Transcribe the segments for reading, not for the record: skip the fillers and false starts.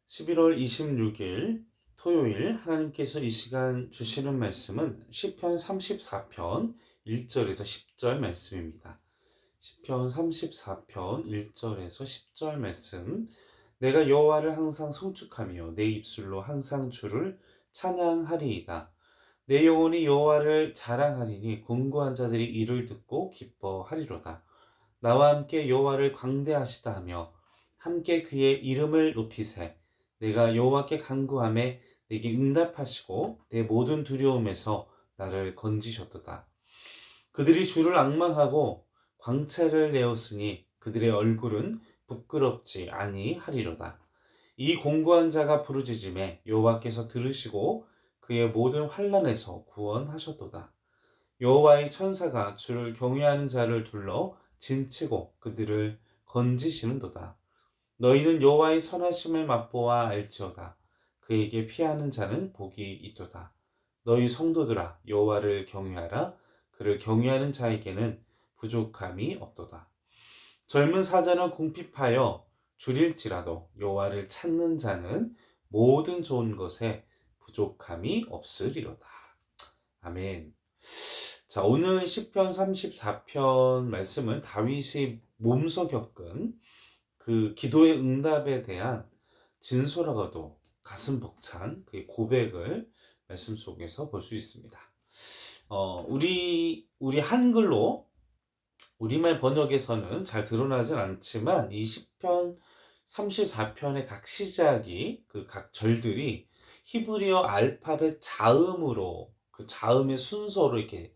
11월 26일 토요일 하나님께서 이 시간 주시는 말씀은 시편 34편 1절에서 10절 말씀입니다. 시편 34편 1절에서 10절 말씀. 내가 여호와를 항상 송축하며 내 입술로 항상 주를 찬양하리이다. 내 영혼이 여호와를 자랑하리니 곤고한 자들이 이를 듣고 기뻐하리로다. 나와 함께 여호와를 광대하시다 하며 함께 그의 이름을 높이세. 내가 여호와께 간구하매 내게 응답하시고 내 모든 두려움에서 나를 건지셨도다. 그들이 주를 앙망하고 광채를 내었으니 그들의 얼굴은 부끄럽지 아니하리로다. 이 공고한 자가 부르짖음에 여호와께서 들으시고 그의 모든 환난에서 구원하셨도다. 여호와의 천사가 주를 경외하는 자를 둘러 진치고 그들을 건지시는도다. 너희는 여호와의 선하심을 맛보아 알지어다. 그에게 피하는 자는 복이 있도다. 너희 성도들아 여호와를 경외하라. 그를 경외하는 자에게는 부족함이 없도다. 젊은 사자는 궁핍하여 줄일지라도 여호와를 찾는 자는 모든 좋은 것에 부족함이 없으리로다. 아멘. 자, 오늘 시편 34편 말씀은 다윗이 몸소 겪은 그 기도의 응답에 대한 진솔하고도 가슴 벅찬 그 고백을 말씀 속에서 볼 수 있습니다. 우리 한글로 우리말 번역에서는 잘 드러나진 않지만 이 시편 34편의 각 시작이 그 각 절들이 히브리어 알파벳 자음으로 그 자음의 순서로 이렇게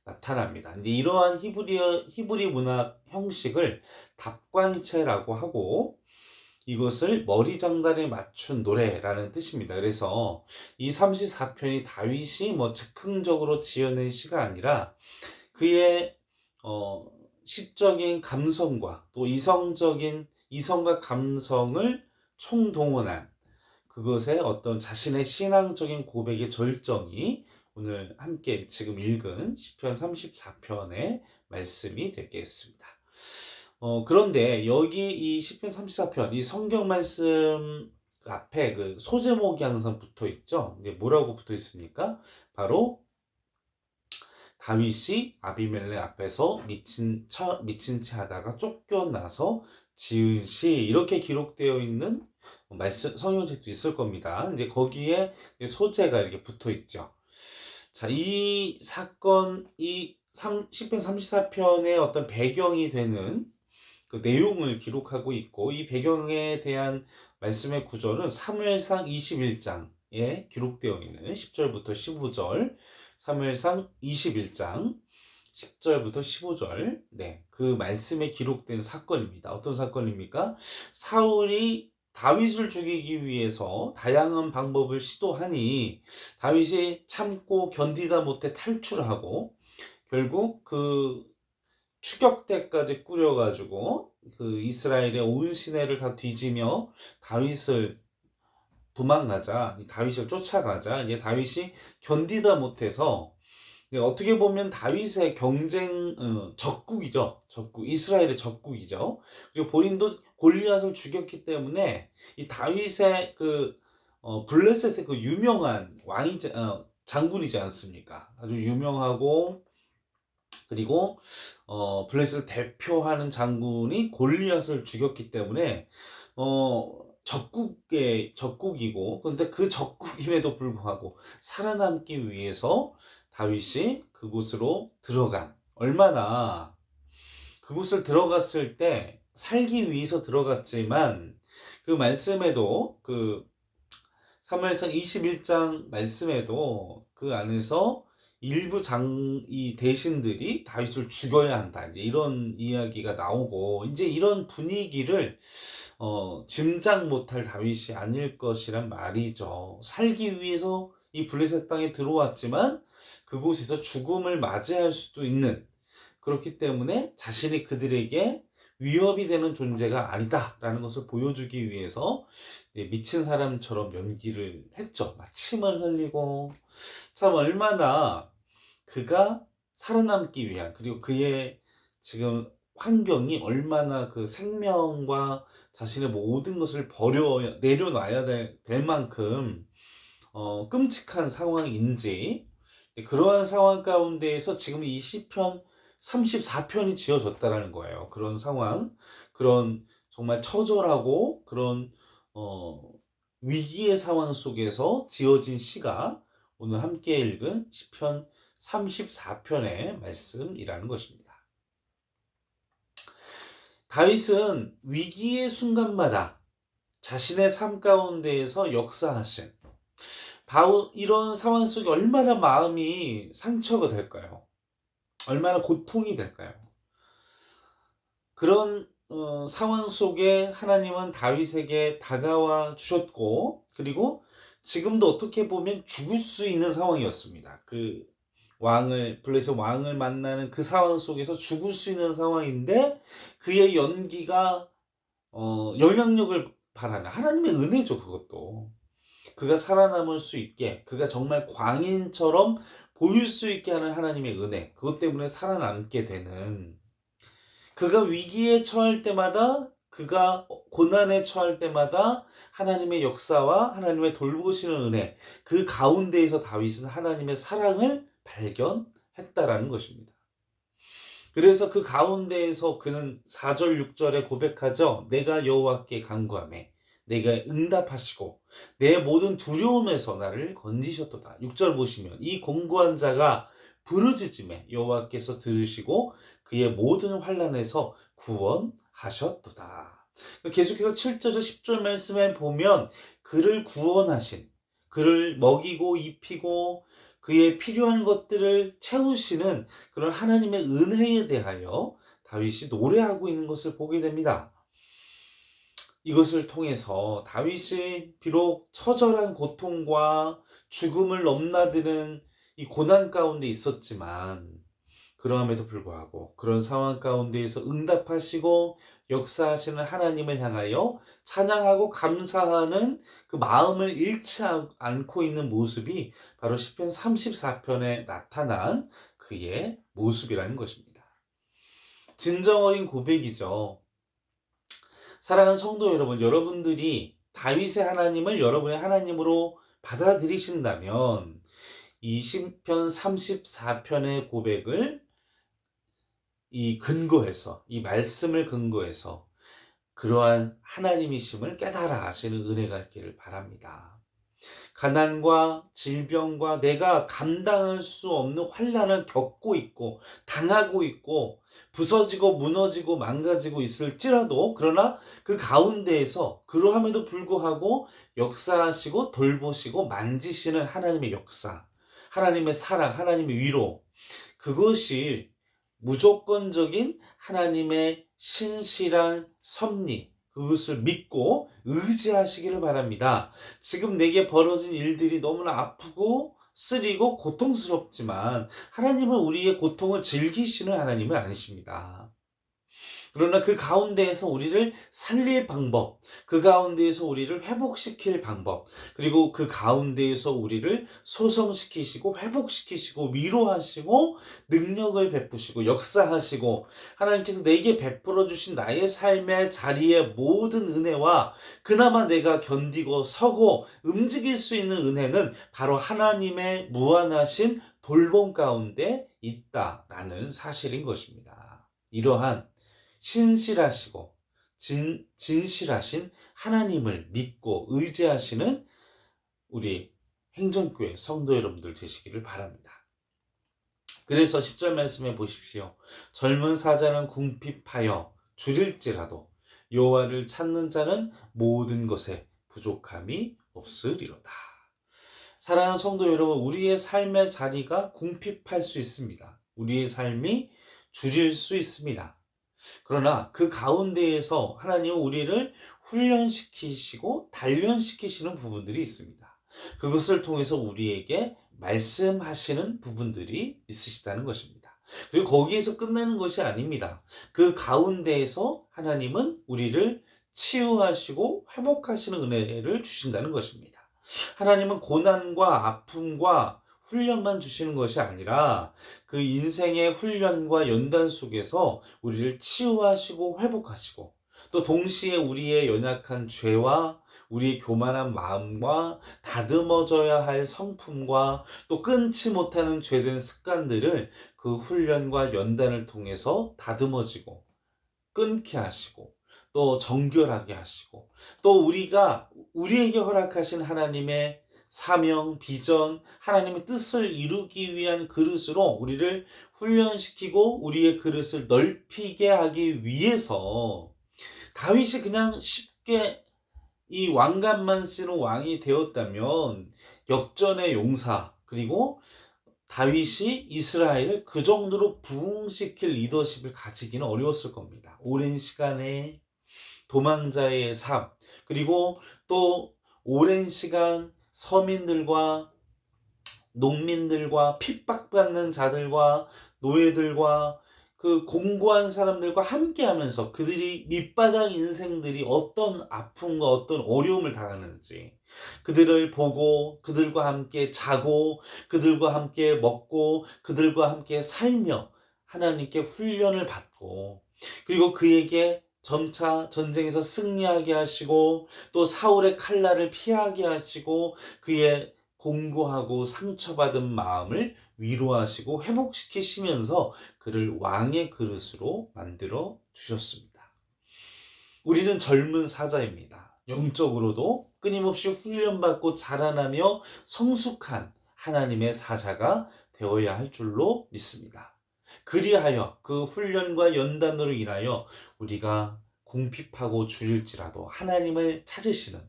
나타납니다. 근데 이러한 히브리 문학 형식을 답관체라고 하고 이것을 머리 장단에 맞춘 노래라는 뜻입니다. 그래서 이 34편이 다윗이 즉흥적으로 지어낸 시가 아니라 그의 시적인 감성과 또 이성과 감성을 총동원한 그것의 어떤 자신의 신앙적인 고백의 절정이 오늘 함께 지금 읽은 시편 34편의 말씀이 되겠습니다. 그런데 여기 이 시편 34편 이 성경 말씀 앞에 그 소제목이 항상 붙어 있죠. 이게 뭐라고 붙어 있습니까? 바로 다윗이 아비멜렉 앞에서 미친 채 하다가 쫓겨나서 지은 시 이렇게 기록되어 있는 말씀 성경책도 있을 겁니다. 이제 거기에 소재가 이렇게 붙어 있죠. 자, 이 사건 시편 34편의 어떤 배경이 되는 그 내용을 기록하고 있고 이 배경에 대한 말씀의 구절은 사무엘상 21장에 기록되어 있는 10절부터 15절 사무엘상 21장 10절부터 15절 그 말씀에 기록된 사건입니다. 어떤 사건입니까? 사울이 다윗을 죽이기 위해서 다양한 방법을 시도하니 다윗이 참고 견디다 못해 탈출하고 결국 그 추격대까지 꾸려가지고 그 이스라엘의 온 시내를 다 뒤지며 다윗을 다윗을 쫓아가자 이제 다윗이 견디다 못해서 어떻게 보면 다윗의 적국이죠. 이스라엘의 적국이죠. 그리고 본인도 골리앗을 죽였기 때문에 이 다윗의 블레셋의 그 유명한 장군이지 않습니까? 아주 유명하고 그리고 블레셋을 대표하는 장군이 골리앗을 죽였기 때문에 적국이고 근데 그 적국임에도 불구하고 살아남기 위해서 다윗이 그곳으로 얼마나 그곳을 들어갔을 때 살기 위해서 들어갔지만 그 말씀에도 사무엘상 21장 말씀에도 그 안에서 일부 이 대신들이 다윗을 죽여야 한다. 이제 이런 이야기가 나오고 이제 이런 분위기를 짐작 못할 다윗이 아닐 것이란 말이죠. 살기 위해서 이 블레셋 땅에 들어왔지만 그곳에서 죽음을 맞이할 수도 있는 그렇기 때문에 자신이 그들에게 위협이 되는 존재가 아니다라는 것을 보여주기 위해서 미친 사람처럼 연기를 했죠. 침을 흘리고 참 얼마나 그가 살아남기 위한 그리고 그의 지금 환경이 얼마나 그 생명과 자신의 모든 것을 내려놔야 될 만큼 끔찍한 상황인지, 그러한 상황 가운데에서 지금 이 시편 34편이 지어졌다라는 거예요. 그런 상황, 그런 정말 처절하고 그런 어, 위기의 상황 속에서 지어진 시가 오늘 함께 읽은 시편 34편의 말씀이라는 것입니다. 다윗은 위기의 순간마다 자신의 삶 가운데에서 역사하신 바로 이런 상황 속에 얼마나 마음이 상처가 될까요? 얼마나 고통이 될까요? 그런 상황 속에 하나님은 다윗에게 다가와 주셨고, 그리고 지금도 어떻게 보면 죽을 수 있는 상황이었습니다. 그 블레셋 왕을 만나는 그 상황 속에서 죽을 수 있는 상황인데, 그의 연기가 영향력을 발하는 하나님의 은혜죠. 그것도 그가 살아남을 수 있게, 그가 정말 광인처럼 보일 수 있게 하는 하나님의 은혜, 그것 때문에 살아남게 되는, 그가 위기에 처할 때마다, 그가 고난에 처할 때마다 하나님의 역사와 하나님의 돌보시는 은혜, 그 가운데에서 다윗은 하나님의 사랑을 발견했다라는 것입니다. 그래서 그 가운데에서 그는 4절 6절에 고백하죠. 내가 여호와께 간구하매 내가 응답하시고 내 모든 두려움에서 나를 건지셨도다. 6절 보시면 이 공고한 자가 부르짖음에 여호와께서 들으시고 그의 모든 환난에서 구원하셨도다. 계속해서 7절에서 10절 말씀에 보면 그를 구원하신, 그를 먹이고 입히고 그의 필요한 것들을 채우시는 그런 하나님의 은혜에 대하여 다윗이 노래하고 있는 것을 보게 됩니다. 이것을 통해서 다윗이 비록 처절한 고통과 죽음을 넘나드는 이 고난 가운데 있었지만, 그러함에도 불구하고 그런 상황 가운데에서 응답하시고 역사하시는 하나님을 향하여 찬양하고 감사하는 그 마음을 잃지 않고 있는 모습이 바로 시편 34편에 나타난 그의 모습이라는 것입니다. 진정 어린 고백이죠. 사랑하는 성도 여러분, 여러분들이 다윗의 하나님을 여러분의 하나님으로 받아들이신다면 이 시편 34편의 고백을 이 말씀을 근거해서 그러한 하나님이심을 깨달아 아시는 은혜가 있기를 바랍니다. 가난과 질병과 내가 감당할 수 없는 환난을 겪고 있고 당하고 있고 부서지고 무너지고 망가지고 있을지라도, 그러나 그 가운데에서 그러함에도 불구하고 역사하시고 돌보시고 만지시는 하나님의 역사, 하나님의 사랑, 하나님의 위로, 그것이 무조건적인 하나님의 신실한 섭리, 그것을 믿고 의지하시기를 바랍니다. 지금 내게 벌어진 일들이 너무나 아프고 쓰리고 고통스럽지만 하나님은 우리의 고통을 즐기시는 하나님은 아니십니다. 그러나 그 가운데에서 우리를 살릴 방법, 그 가운데에서 우리를 회복시킬 방법, 그리고 그 가운데에서 우리를 소성시키시고 회복시키시고 위로하시고 능력을 베푸시고 역사하시고, 하나님께서 내게 베풀어 주신 나의 삶의 자리의 모든 은혜와 그나마 내가 견디고 서고 움직일 수 있는 은혜는 바로 하나님의 무한하신 돌봄 가운데 있다라는 사실인 것입니다. 이러한 신실하시고 진실하신 하나님을 믿고 의지하시는 우리 행정교회 성도 여러분들 되시기를 바랍니다. 그래서 10절 말씀해 보십시오. 젊은 사자는 궁핍하여 줄일지라도 여호와를 찾는 자는 모든 것에 부족함이 없으리로다. 사랑하는 성도 여러분, 우리의 삶의 자리가 궁핍할 수 있습니다. 우리의 삶이 줄일 수 있습니다. 그러나 그 가운데에서 하나님은 우리를 훈련시키시고 단련시키시는 부분들이 있습니다. 그것을 통해서 우리에게 말씀하시는 부분들이 있으시다는 것입니다. 그리고 거기에서 끝나는 것이 아닙니다. 그 가운데에서 하나님은 우리를 치유하시고 회복하시는 은혜를 주신다는 것입니다. 하나님은 고난과 아픔과 훈련만 주시는 것이 아니라 그 인생의 훈련과 연단 속에서 우리를 치유하시고 회복하시고 또 동시에 우리의 연약한 죄와 우리의 교만한 마음과 다듬어져야 할 성품과 또 끊지 못하는 죄된 습관들을 그 훈련과 연단을 통해서 다듬어지고 끊게 하시고 또 정결하게 하시고 또 우리가 우리에게 허락하신 하나님의 사명, 비전, 하나님의 뜻을 이루기 위한 그릇으로 우리를 훈련시키고 우리의 그릇을 넓히게 하기 위해서 다윗이 그냥 쉽게 이 왕관만 쓰는 왕이 되었다면 역전의 용사 그리고 다윗이 이스라엘을 그 정도로 부흥시킬 리더십을 가지기는 어려웠을 겁니다. 오랜 시간의 도망자의 삶, 그리고 또 오랜 시간 서민들과 농민들과 핍박받는 자들과 노예들과 그 공고한 사람들과 함께 하면서 그들이 밑바닥 인생들이 어떤 아픔과 어떤 어려움을 당하는지 그들을 보고 그들과 함께 자고 그들과 함께 먹고 그들과 함께 살며 하나님께 훈련을 받고 그리고 그에게 점차 전쟁에서 승리하게 하시고 또 사울의 칼날을 피하게 하시고 그의 공고하고 상처받은 마음을 위로하시고 회복시키시면서 그를 왕의 그릇으로 만들어 주셨습니다. 우리는 젊은 사자입니다. 영적으로도 끊임없이 훈련받고 자라나며 성숙한 하나님의 사자가 되어야 할 줄로 믿습니다. 그리하여 그 훈련과 연단으로 인하여 우리가 궁핍하고 줄일지라도 하나님을 찾으시는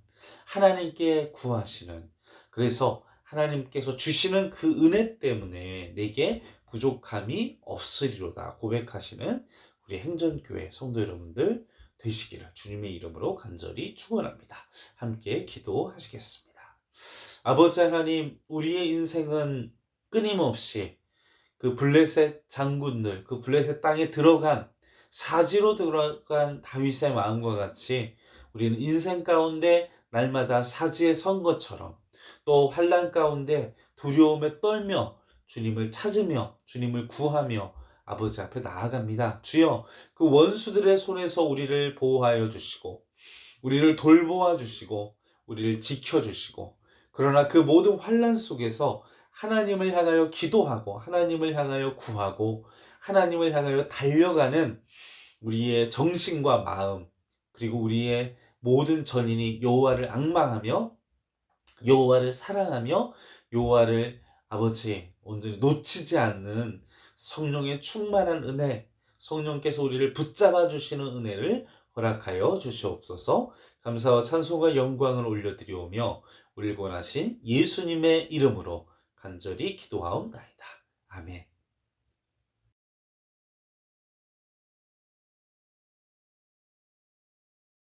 하나님께 구하시는 그래서 하나님께서 주시는 그 은혜 때문에 내게 부족함이 없으리로다 고백하시는 우리 행전교회 성도 여러분들 되시기를 주님의 이름으로 간절히 축원합니다. 함께 기도하시겠습니다. 아버지 하나님, 우리의 인생은 끊임없이 그 블레셋 장군들, 그 블레셋 땅에 들어간 사지로 들어간 다윗의 마음과 같이 우리는 인생 가운데 날마다 사지에 선 것처럼 또 환난 가운데 두려움에 떨며 주님을 찾으며 주님을 구하며 아버지 앞에 나아갑니다. 주여, 그 원수들의 손에서 우리를 보호하여 주시고 우리를 돌보아 주시고 우리를 지켜 주시고 그러나 그 모든 환난 속에서 하나님을 향하여 기도하고 하나님을 향하여 구하고 하나님을 향하여 달려가는 우리의 정신과 마음 그리고 우리의 모든 전인이 여호와를 앙망하며 여호와를 사랑하며 여호와를 아버지 온전히 놓치지 않는 성령의 충만한 은혜, 성령께서 우리를 붙잡아 주시는 은혜를 허락하여 주시옵소서. 감사와 찬송과 영광을 올려드리오며 우리를 구원하신 예수님의 이름으로 간절히 기도하옵나이다. 아멘.